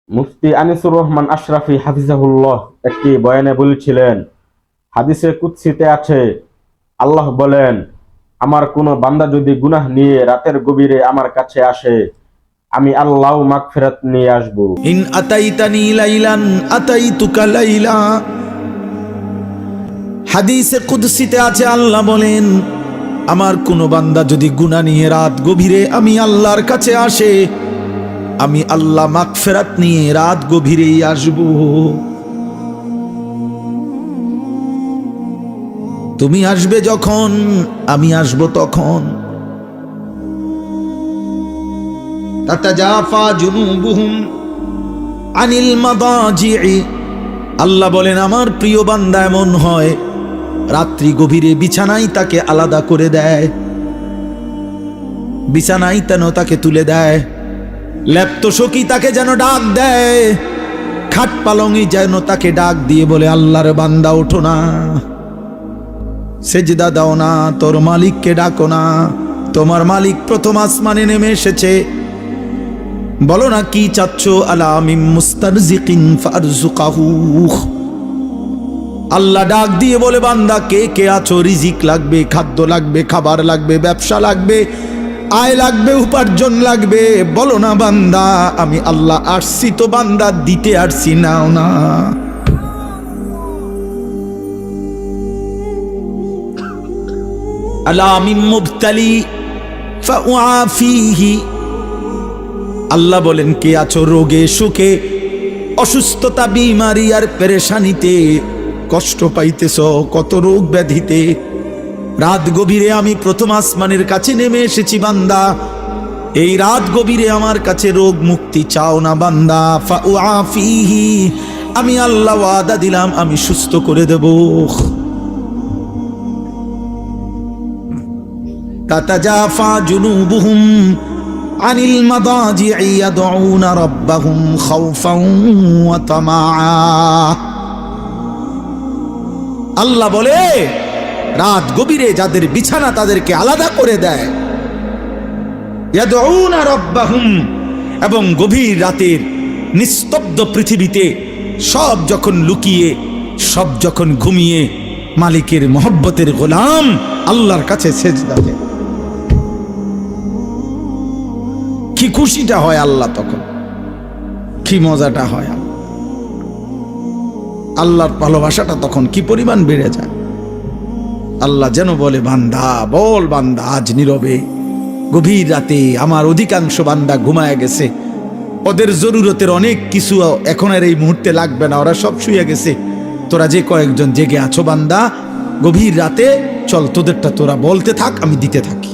মুফতি আনিসুর রহমান আশরাফি হাফিজাহুল্লাহ একটি বয়ানে বলেছিলেন, হাদিসে কুদসিতে আছে, আল্লাহ বলেন, আমার কোনো বান্দা যদি গুনাহ নিয়ে রাতের গভীরে আমার কাছে আসে, আমি আল্লাহ মাগফিরাত নিয়ে আসব। ইন আতাইতানি লাইলান আতাইতুকা লাইলা। হাদিসে কুদসিতে আছে, আল্লাহ বলেন, আমার কোনো বান্দা যদি গুনাহ নিয়ে রাত গভীরে আমি আল্লাহর কাছে আসে, আমি আল্লাহ মাগফিরাত নিয়ে রাত গভীরেই আসব। তুমি আসবে যখন আমি আসব তখন। তাতাজাফা জুনুবুহুম আনিল মাদাজি'i। আল্লাহ বলেন, আমার প্রিয় বান্দা এমন হয় রাত্রি গভীরে বিছানায় তাকে আলাদা করে দেয়, বিছানায় তেন তাকে তুলে দেয়, লেপ্ত সখী তাকে যেন ডাক দেয়, খাট পালঙ্গি যেন তাকে ডাক দিয়ে বলে, আল্লাহর বান্দা ওঠো না, সেজদা দাও না, তোর মালিককে ডাকো না, তোমার মালিক প্রথম আসমানে নেমে এসেছে, বলো না কি চাচ্ছ, আলা মিন মুস্তারজিকিন ফারজুকাহু। আল্লাহ ডাক দিয়ে বলে, বান্দা কে কে আছো, রিজিক লাগবে, খাদ্য লাগবে, খাবার লাগবে, ব্যবসা লাগবে, আয় লাগবে, উপার্জন লাগবে, বলো না বান্দা, আমি আল্লাহ আসছি তো বান্দা দিতে আসছি, নাও না। আলা মিন মুবতালি ফাউআফিহি। আল্লাহ বলেন, কে আছো রোগে সুখে, অসুস্থতা, বিমারি আর পেরেশানিতে কষ্ট পাইতেছ, কত রোগ ব্যাধিতে, রাত গভীরে আমি প্রথম আসমানের কাছে নেমে এসেছি বান্দা, এই রাত গভীরে আমার কাছে রোগ মুক্তি চাও না বান্দা, ফাউআফিহি, আমি আল্লাহ ওয়াদা দিলাম আমি সুস্থ করে দেব। তাতাজাফা জুনুবুহুম আনিল মাদাজি'i ইয়াদউনা রাব্বাহুম খাউফান ওয়া তামাআ। আল্লাহ বলে, রাত গভীরে যাদের বিছানা তাদেরকে আলাদা করে দেয়, ইয়াদউনা রাব্বাহুম, এবং গভীর রাতের নিস্তব্ধ পৃথিবীতে সব যখন লুকিয়ে, সব যখন ঘুমিয়ে মালিকের মহব্বতের গোলাম আল্লাহর কাছে সেজদা দেয়, কি খুশিটা হয় আল্লাহ তখন, কি মজাটা হয়, আল্লাহর ভালোবাসাটা তখন কি পরিমাণ বেড়ে যায়। আল্লাহ যেন বলে, বান্দা বল, বান্দা আজ নীরবে গভীর রাতে আমার অধিকাংশ বান্দা ঘুমায় গেছে, ওদের জরুরতের অনেক কিছু এখন আর এই মুহূর্তে লাগবে না, ওরা সব শুয়ে গেছে, তোরা যে কয়েকজন জেগে আছো বান্দা, গভীর রাতে চল তোদেরটা তোরা বলতে থাক, আমি দিতে থাকি।